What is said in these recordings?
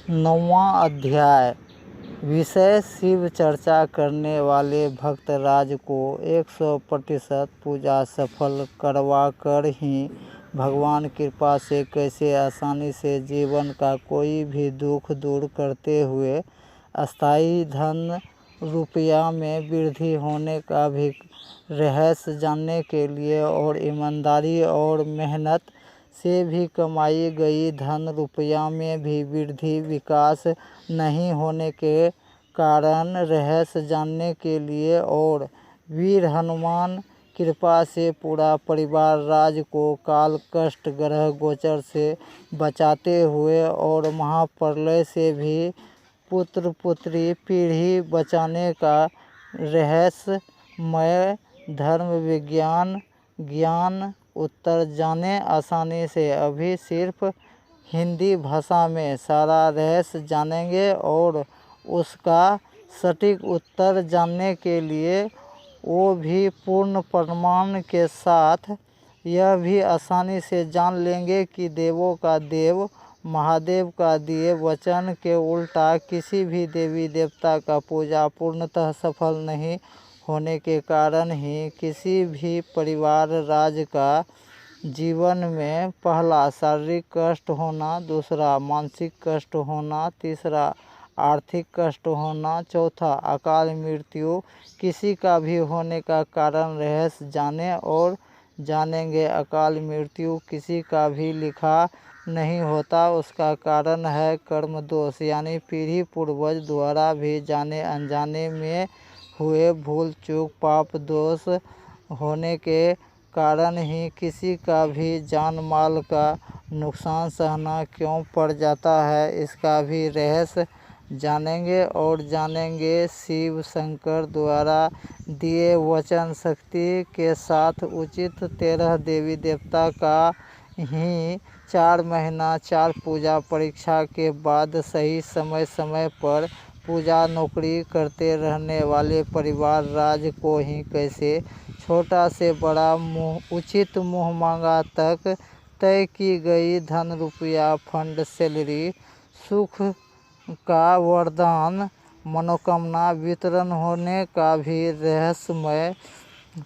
9वां अध्याय। विषय शिव चर्चा करने वाले भक्तराज को 100% पूजा सफल करवाकर ही भगवान कृपा से कैसे आसानी से जीवन का कोई भी दुख दूर करते हुए अस्थायी धन रुपया में वृद्धि होने का भी रहस्य जानने के लिए और ईमानदारी और मेहनत से भी कमाई गई धन रुपया में भी वृद्धि विकास नहीं होने के कारण रहस्य जानने के लिए और वीर हनुमान कृपा से पूरा परिवार राज को काल कष्ट ग्रह गोचर से बचाते हुए और महाप्रलय से भी पुत्र पुत्री पीढ़ी बचाने का रहस्यमय धर्म विज्ञान ज्ञान उत्तर जाने आसानी से। अभी सिर्फ हिंदी भाषा में सारा रहस्य जानेंगे और उसका सटीक उत्तर जानने के लिए वो भी पूर्ण प्रमाण के साथ यह भी आसानी से जान लेंगे कि देवों का देव महादेव का दिए वचन के उल्टा किसी भी देवी देवता का पूजा पूर्णतः सफल नहीं होने के कारण ही किसी भी परिवार राज का जीवन में पहला शारीरिक कष्ट होना, दूसरा मानसिक कष्ट होना, तीसरा आर्थिक कष्ट होना, चौथा अकाल मृत्यु किसी का भी होने का कारण रहस्य जाने और जानेंगे। अकाल मृत्यु किसी का भी लिखा नहीं होता, उसका कारण है कर्म दोष, यानी पीढ़ी पूर्वज द्वारा भी जाने अनजाने में हुए भूल चूक पाप दोष होने के कारण ही किसी का भी जान माल का नुकसान सहना क्यों पड़ जाता है, इसका भी रहस्य जानेंगे और जानेंगे। शिव शंकर द्वारा दिए वचन शक्ति के साथ उचित 13 देवी देवता का ही 4 महीना 4 पूजा परीक्षा के बाद सही समय समय पर पूजा नौकरी करते रहने वाले परिवार राज को ही कैसे छोटा से बड़ा उचित मुँह मांगा तक तय की गई धन रुपया फंड सैलरी सुख का वरदान मनोकामना वितरण होने का भी रहस्यमय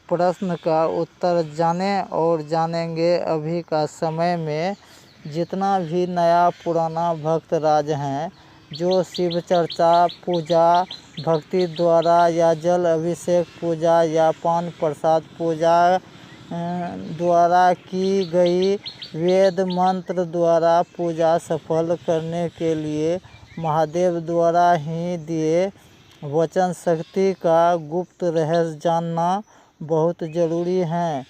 प्रश्न का उत्तर जाने और जानेंगे। अभी का समय में जितना भी नया पुराना भक्त राज हैं जो शिव चर्चा पूजा भक्ति द्वारा या जल अभिषेक पूजा या पान प्रसाद पूजा द्वारा की गई वेद मंत्र द्वारा पूजा सफल करने के लिए महादेव द्वारा ही दिए वचन शक्ति का गुप्त रहस्य जानना बहुत जरूरी है।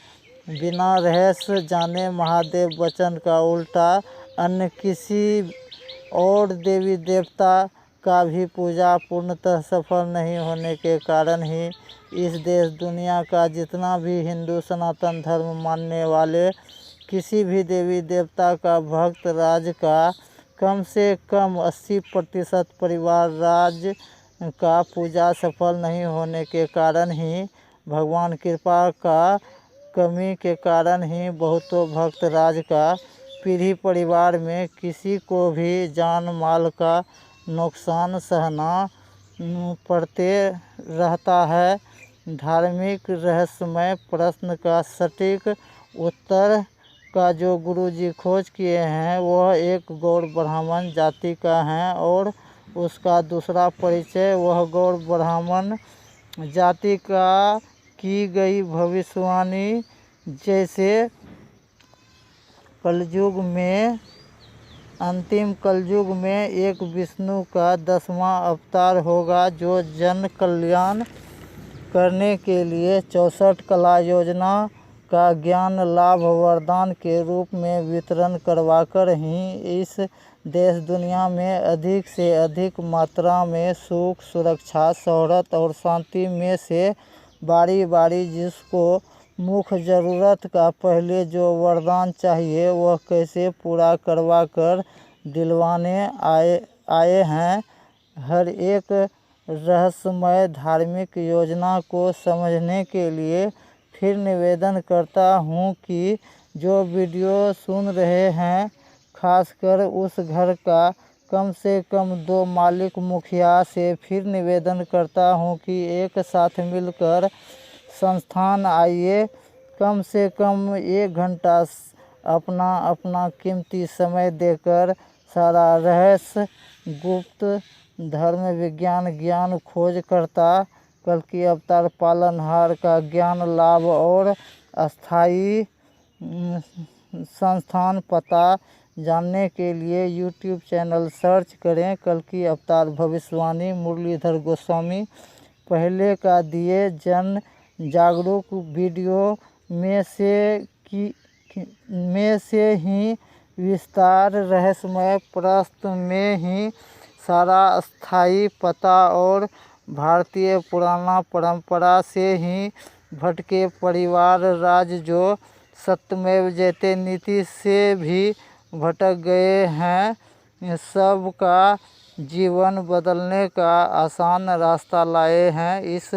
बिना रहस्य जाने महादेव वचन का उल्टा अन्य किसी और देवी देवता का भी पूजा पूर्णतः सफल नहीं होने के कारण ही इस देश दुनिया का जितना भी हिंदू सनातन धर्म मानने वाले किसी भी देवी देवता का भक्त राज का कम से कम 80% परिवार राज का पूजा सफल नहीं होने के कारण ही भगवान कृपा का कमी के कारण ही बहुतों भक्त राज का पीढ़ी परिवार में किसी को भी जान माल का नुकसान सहना पड़ते रहता है। धार्मिक रहस्यमय प्रश्न का सटीक उत्तर का जो गुरुजी खोज किए हैं वह एक गौड़ ब्राह्मण जाति का है और उसका दूसरा परिचय वह गौड़ ब्राह्मण जाति का की गई भविष्यवाणी जैसे कलयुग में अंतिम कलयुग में एक विष्णु का 10वां अवतार होगा जो जन कल्याण करने के लिए 64 कला योजना का ज्ञान लाभ वरदान के रूप में वितरण करवाकर ही इस देश दुनिया में अधिक से अधिक मात्रा में सुख सुरक्षा शोहरत और शांति में से बारी बारी जिसको मुख्य ज़रूरत का पहले जो वरदान चाहिए वह कैसे पूरा करवा कर दिलवाने आए हैं। हर एक रहस्यमय धार्मिक योजना को समझने के लिए फिर निवेदन करता हूँ कि जो वीडियो सुन रहे हैं खासकर उस घर का कम से कम 2 मालिक मुखिया से फिर निवेदन करता हूं कि एक साथ मिलकर संस्थान आइए, कम से कम 1 घंटा अपना अपना कीमती समय देकर सारा रहस्य, गुप्त धर्म, विज्ञान, ज्ञान खोजकर्ता, कल्कि अवतार, पालनहार का ज्ञान लाभ और अस्थायी संस्थान पता जानने के लिए यूट्यूब चैनल सर्च करें कल्कि अवतार भविष्यवाणी मुरलीधर गोस्वामी। पहले का दिए जन जागरूक वीडियो में से ही विस्तार, रहस्यमय प्रश्न में ही सारा स्थायी पता और भारतीय पुराना परंपरा से ही भटके परिवार राज जो सत्यमेव जयते नीति से भी भटक गए हैं, सबका जीवन बदलने का आसान रास्ता लाए हैं। इस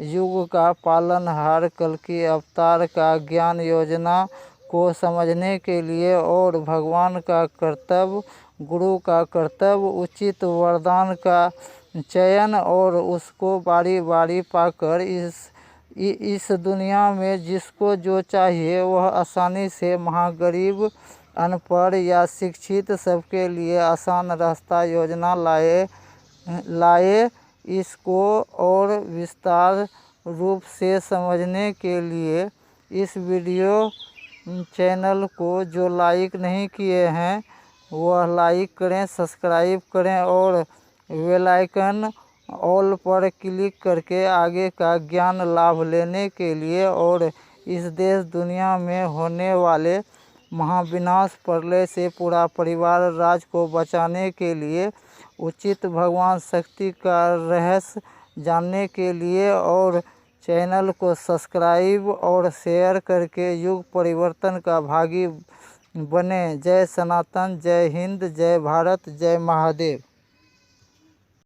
युग का पालनहार कल्कि अवतार का ज्ञान योजना को समझने के लिए और भगवान का कर्तव्य, गुरु का कर्तव्य, उचित वरदान का चयन और उसको बारी बारी पाकर इस दुनिया में जिसको जो चाहिए वह आसानी से, महागरीब, अनपढ़ या शिक्षित, सबके लिए आसान रास्ता योजना लाए। इसको और विस्तार रूप से समझने के लिए इस वीडियो चैनल को जो लाइक नहीं किए हैं वह लाइक करें, सब्सक्राइब करें और बेल आइकन ऑल पर क्लिक करके आगे का ज्ञान लाभ लेने के लिए और इस देश दुनिया में होने वाले महाविनाश प्रलय से पूरा परिवार राज को बचाने के लिए, उचित भगवान शक्ति का रहस्य जानने के लिए और चैनल को सब्सक्राइब और शेयर करके युग परिवर्तन का भागी बने। जय सनातन, जय हिंद, जय भारत, जय महादेव।